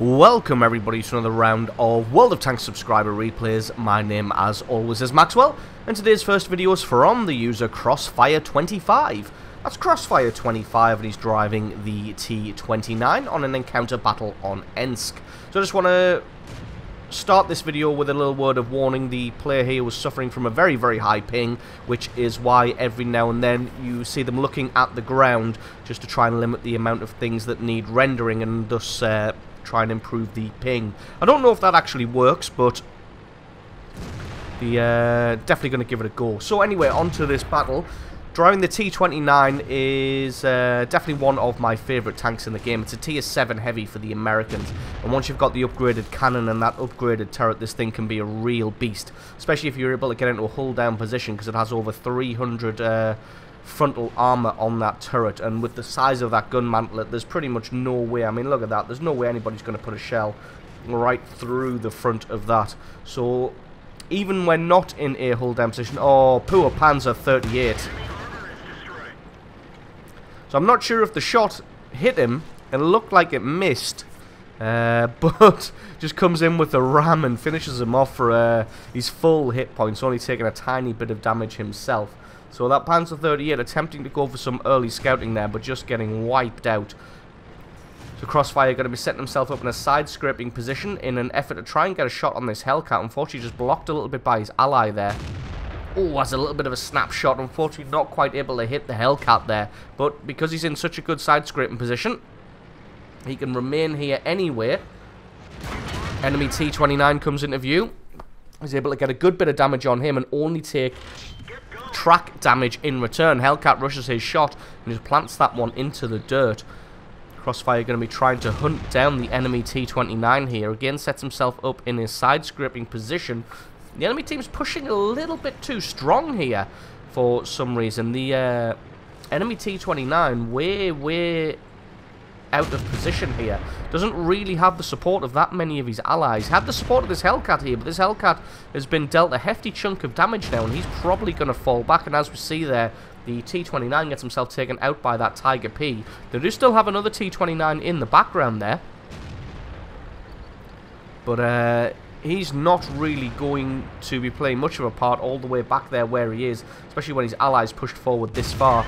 Welcome everybody to another round of World of Tanks subscriber replays. My name as always is Maxwell, and today's first video is from the user Crossfire25. That's Crossfire25 and he's driving the T29 on an encounter battle on Ensk. So I just want to start this video with a little word of warning. The player here was suffering from a very, very high ping, which is why every now and then you see them looking at the ground just to try and limit the amount of things that need rendering and thus try and improve the ping. I don't know if that actually works, but definitely going to give it a go. So anyway, on to this battle. Driving the T29 is definitely one of my favourite tanks in the game. It's a tier 7 heavy for the Americans, and once you've got the upgraded cannon and that upgraded turret, this thing can be a real beast, especially if you're able to get into a hull down position, because it has over 300 frontal armor on that turret, and with the size of that gun mantlet, there's pretty much no way. I mean, look at that. There's no way anybody's going to put a shell right through the front of that. So even when not in a hull down position, oh, poor Panzer 38. So I'm not sure if the shot hit him. It looked like it missed, but just comes in with a ram and finishes him off for his full hit points, only taking a tiny bit of damage himself. So that Panzer 38 attempting to go for some early scouting there, but just getting wiped out. So Crossfire going to be setting himself up in a side-scraping position in an effort to try and get a shot on this Hellcat. Unfortunately, just blocked a little bit by his ally there. Oh, that's a little bit of a snapshot. Unfortunately, not quite able to hit the Hellcat there. But because he's in such a good side-scraping position, he can remain here anyway. Enemy T29 comes into view. He's able to get a good bit of damage on him and only take track damage in return. Hellcat rushes his shot and just plants that one into the dirt. Crossfire going to be trying to hunt down the enemy T29 here. Again, sets himself up in his side-scraping position. The enemy team's pushing a little bit too strong here for some reason. The enemy T29 way out of position here. Doesn't really have the support of that many of his allies. Had the support of this Hellcat here, but this Hellcat has been dealt a hefty chunk of damage now, and he's probably going to fall back. And as we see there, the T29 gets himself taken out by that Tiger P. They do still have another T29 in the background there, but he's not really going to be playing much of a part all the way back there where he is, especially when his allies pushed forward this far.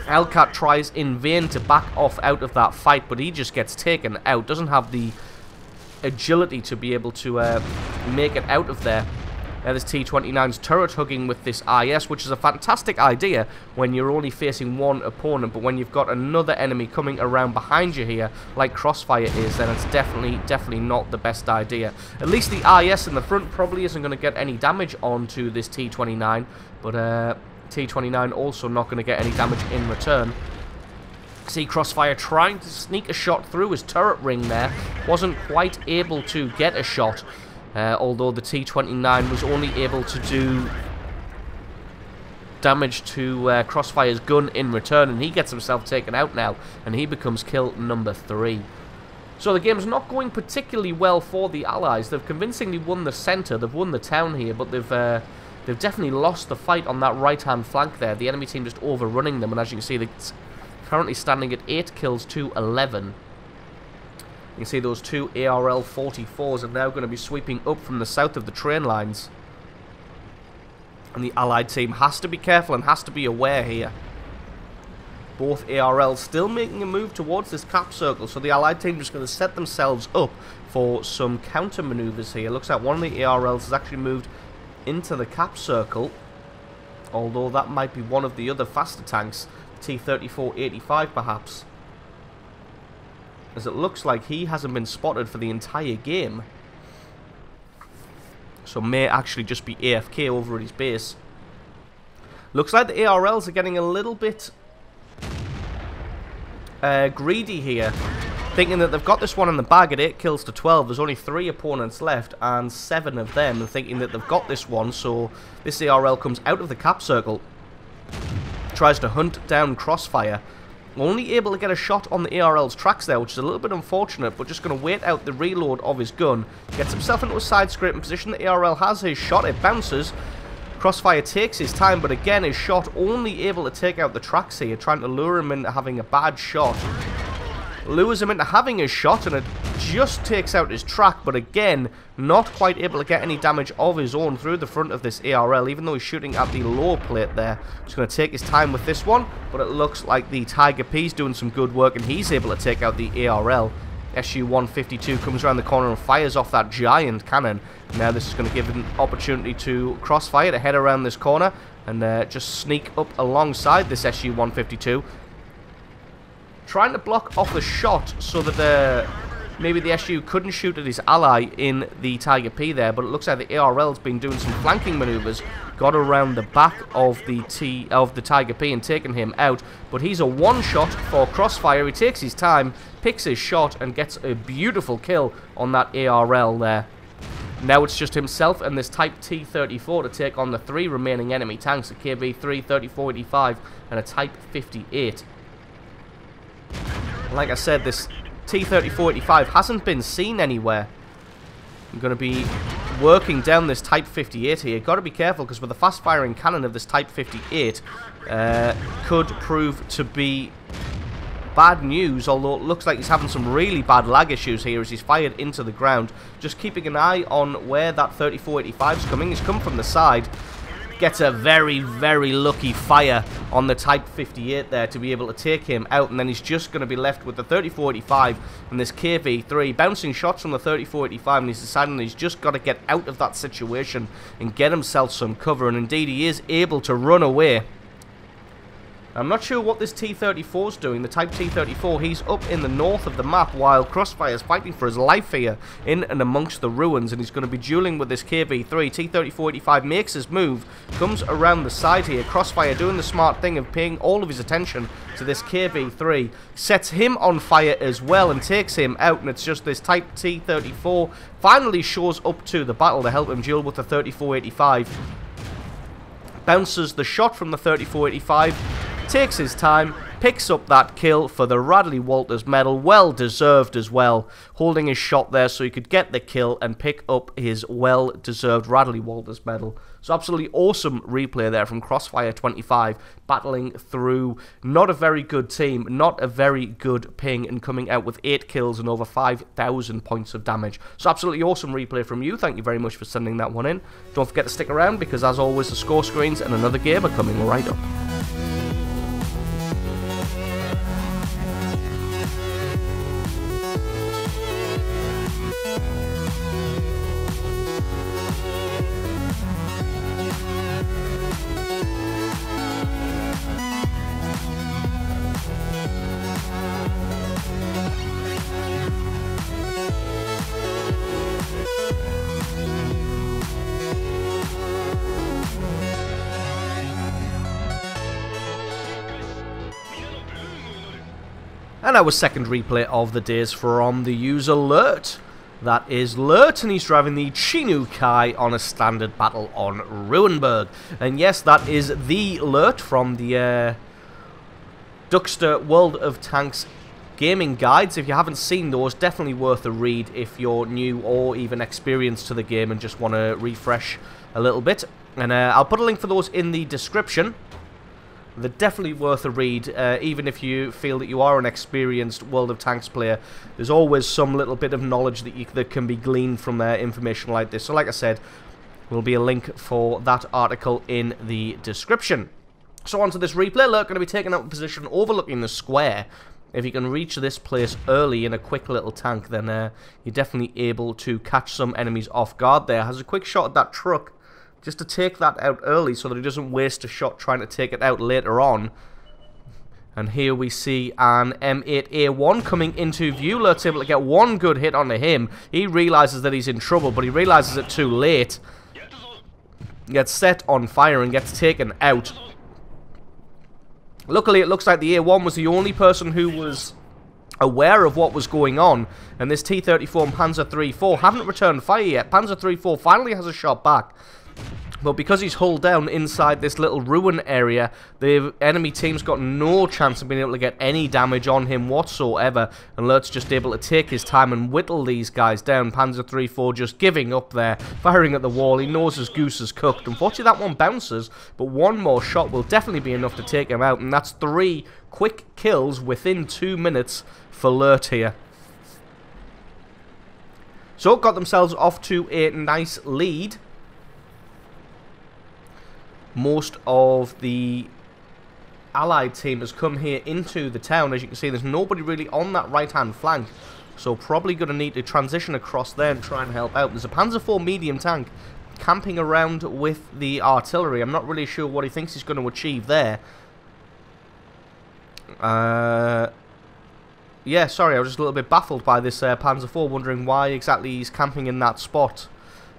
Hellcat tries in vain to back off out of that fight, but he just gets taken out. Doesn't have the agility to be able to make it out of there. This T29's turret hugging with this IS, which is a fantastic idea when you're only facing one opponent, but when you've got another enemy coming around behind you here, like Crossfire is, then it's definitely not the best idea. At least the IS in the front probably isn't going to get any damage onto this T29, but T29 also not going to get any damage in return. See Crossfire trying to sneak a shot through his turret ring there. Wasn't quite able to get a shot, although the T29 was only able to do damage to Crossfire's gun in return, and he gets himself taken out now, and he becomes kill number 3. So the game's not going particularly well for the Allies. They've convincingly won the centre, they've won the town here, but they've definitely lost the fight on that right-hand flank there. The enemy team just overrunning them, and as you can see, they're currently standing at 8 kills to 11. You can see those two ARL 44s are now going to be sweeping up from the south of the train lines. And the Allied team has to be careful and has to be aware here. Both ARLs still making a move towards this cap circle, so the Allied team just going to set themselves up for some counter maneuvers here. Looks like one of the ARLs has actually moved into the cap circle, although that might be one of the other faster tanks, T34-85 perhaps, as it looks like he hasn't been spotted for the entire game, so may actually just be AFK over at his base. Looks like the ARLs are getting a little bit greedy here, thinking that they've got this one in the bag at 8 kills to 12. There's only 3 opponents left and 7 of them, and thinking that they've got this one. So this ARL comes out of the cap circle, tries to hunt down Crossfire, only able to get a shot on the ARL's tracks there, which is a little bit unfortunate, but just going to wait out the reload of his gun. Gets himself into a side-scraping position. The ARL has his shot, it bounces. Crossfire takes his time, but again his shot only able to take out the tracks here, trying to lure him into having a bad shot. lures him into having his shot, and it just takes out his track, but again, not quite able to get any damage of his own through the front of this ARL, even though he's shooting at the lower plate there. Just going to take his time with this one, but it looks like the Tiger P's doing some good work, and he's able to take out the ARL. SU-152 comes around the corner and fires off that giant cannon. Now this is going to give him an opportunity to crossfire to head around this corner and just sneak up alongside this SU-152. Trying to block off the shot so that maybe the SU couldn't shoot at his ally in the Tiger P there, but it looks like the ARL's been doing some flanking maneuvers, got around the back of the Tiger P and taken him out, but he's a one-shot for crossfire. He takes his time, picks his shot, and gets a beautiful kill on that ARL there. Now it's just himself and this Type T34 to take on the 3 remaining enemy tanks, a KV-3, 3485, and a Type 58. Like I said, this T3485 hasn't been seen anywhere. I'm going to be working down this Type 58 here. Got to be careful, because with the fast-firing cannon of this Type 58 could prove to be bad news, although it looks like he's having some really bad lag issues here as he's fired into the ground. Just keeping an eye on where that 3485 is coming. He's come from the side. Gets a very, very lucky fire on the Type 58 there to be able to take him out, and then he's just going to be left with the 3485 and this KV-3 bouncing shots from the 3485, and he's deciding that he's just got to get out of that situation and get himself some cover, and indeed he is able to run away. I'm not sure what this T-34 is doing. The Type T-34, he's up in the north of the map while Crossfire is fighting for his life here in and amongst the ruins, and he's going to be dueling with this KV-3. T-3485 makes his move, comes around the side here. Crossfire doing the smart thing of paying all of his attention to this KV-3, sets him on fire as well and takes him out, and it's just this Type T-34 finally shows up to the battle to help him duel with the 3485. Bounces the shot from the 3485, takes his time, picks up that kill for the Radley Walters medal, well deserved as well, holding his shot there so he could get the kill and pick up his well deserved Radley Walters medal. So absolutely awesome replay there from Crossfire 25, battling through not a very good team, not a very good ping, and coming out with 8 kills and over 5,000 points of damage. So absolutely awesome replay from you. Thank you very much for sending that one in. Don't forget to stick around, because as always the score screens and another game are coming right up. And our second replay of the day is from the user Lurt. That is Lurt, and he's driving the Chinu Kai on a standard battle on Ruinberg. And yes, that is the Lurt from the Duckster World of Tanks gaming guides. If you haven't seen those, definitely worth a read if you're new or even experienced to the game and just want to refresh a little bit. And I'll put a link for those in the description. They're definitely worth a read, even if you feel that you are an experienced World of Tanks player. There's always some little bit of knowledge that can be gleaned from information like this. So like I said, there'll be a link for that article in the description. So onto this replay. Lurk going to be taking up a position overlooking the square. If you can reach this place early in a quick little tank, then you're definitely able to catch some enemies off guard there. Has a quick shot at that truck, just to take that out early so that he doesn't waste a shot trying to take it out later on. And here we see an M8A1 coming into view. Lurt's able to get one good hit onto him. He realizes that he's in trouble, but he realizes it too late. Gets set on fire and gets taken out. Luckily, it looks like the A1 was the only person who was aware of what was going on, and this T-34 and Panzer III-4 haven't returned fire yet. Panzer III-4 finally has a shot back, But because he's hulled down inside this little ruin area, the enemy team's got no chance of being able to get any damage on him whatsoever. And Lert's just able to take his time and whittle these guys down. Panzer III-4 just giving up there, firing at the wall. He knows his goose is cooked. Unfortunately, that one bounces, but one more shot will definitely be enough to take him out. And that's 3 quick kills within 2 minutes for Lert here. So, got themselves off to a nice lead. Most of the Allied team has come here into the town. As you can see, there's nobody really on that right-hand flank. So probably going to need to transition across there and try and help out. There's a Panzer IV medium tank camping around with the artillery. I'm not really sure what he thinks he's going to achieve there. Yeah, sorry, I was just a little bit baffled by this Panzer IV, wondering why exactly he's camping in that spot.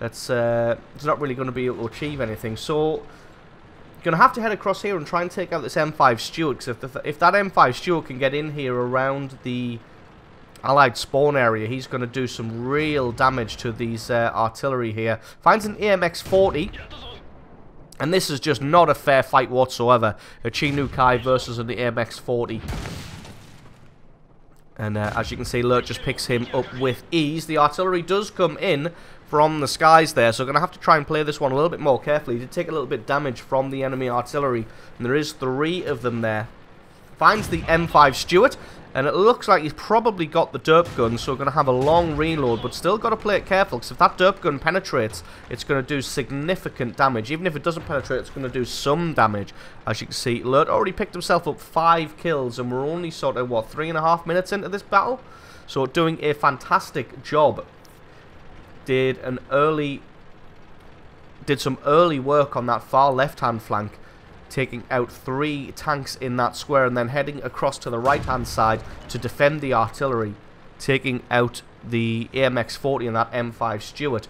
It's not really going to be able to achieve anything. So going to have to head across here and try and take out this M5 Stuart, because if that M5 Stuart can get in here around the Allied spawn area, he's going to do some real damage to these artillery here. Finds an AMX-40, and this is just not a fair fight whatsoever. A Chinook-I versus an AMX-40. And as you can see, Lert just picks him up with ease. The artillery does come in from the skies there, so going to have to try and play this one a little bit more carefully. He did take a little bit damage from the enemy artillery, and there is 3 of them there. Finds the M5 Stuart, and it looks like he's probably got the derp gun, so we're going to have a long reload, but still got to play it careful, because if that derp gun penetrates, it's going to do significant damage. Even if it doesn't penetrate, it's going to do some damage. As you can see, Lert already picked himself up 5 kills, and we're only sort of, what, 3.5 minutes into this battle? So doing a fantastic job. Did some early work on that far left-hand flank, taking out 3 tanks in that square, and then heading across to the right-hand side to defend the artillery, taking out the AMX-40 and that M5 Stuart.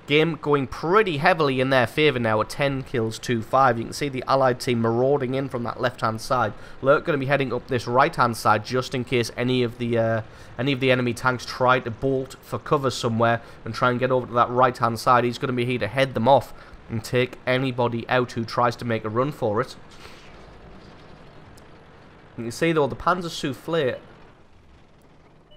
Game going pretty heavily in their favour now at 10 kills to 5. You can see the Allied team marauding in from that left-hand side. Lert going to be heading up this right-hand side just in case any of the enemy tanks try to bolt for cover somewhere and try and get over to that right-hand side. He's going to be here to head them off and take anybody out who tries to make a run for it. You can see though the Panzer Soufflé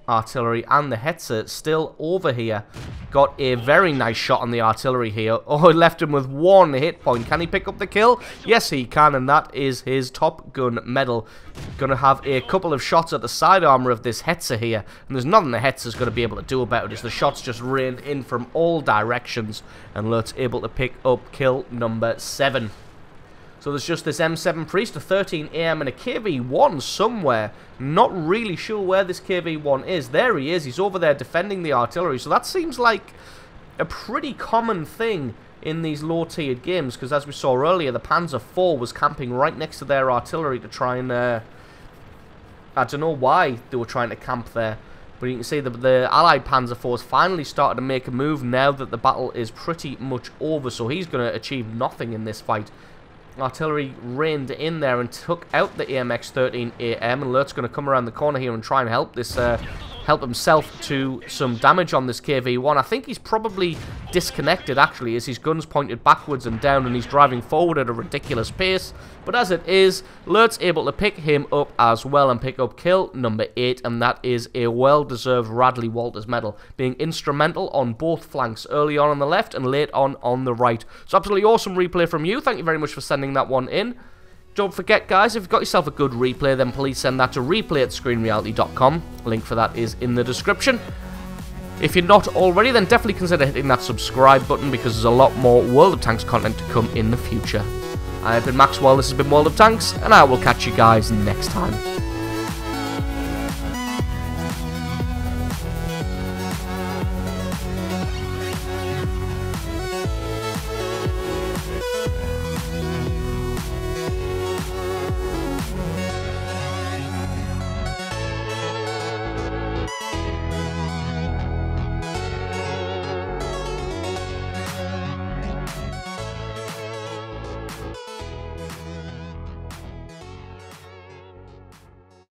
artillery and the Hetzer still over here. Got a very nice shot on the artillery here. Oh, it left him with 1 hit point. Can he pick up the kill? Yes, he can, and that is his Top Gun medal. Gonna have a couple of shots at the side armor of this Hetzer here, and there's nothing the Hetzer's gonna be able to do about it, as the shots just rain in from all directions, and Lert's able to pick up kill number 7. So there's just this M7 Priest, a 13 AM, and a KV-1 somewhere. Not really sure where this KV-1 is. There he is. He's over there defending the artillery. So that seems like a pretty common thing in these low-tiered games, because as we saw earlier, the Panzer IV was camping right next to their artillery to try and... I don't know why they were trying to camp there. But you can see the Allied Panzer IV has finally started to make a move now that the battle is pretty much over. So he's going to achieve nothing in this fight. Artillery rained in there and took out the AMX-13AM, and Lert's going to come around the corner here and try and help this help himself to some damage on this KV-1. I think he's probably disconnected, actually, as his gun's pointed backwards and down, and he's driving forward at a ridiculous pace. But as it is, Lert's able to pick him up as well and pick up kill number 8, and that is a well-deserved Radley Walters medal, being instrumental on both flanks, early on the left and late on the right. So absolutely awesome replay from you. Thank you very much for sending that one in. Don't forget, guys, if you've got yourself a good replay, then please send that to replay@screenreality.com. Link for that is in the description. If you're not already, then definitely consider hitting that subscribe button, because there's a lot more World of Tanks content to come in the future. I have been Maxwell, this has been World of Tanks, and I will catch you guys next time.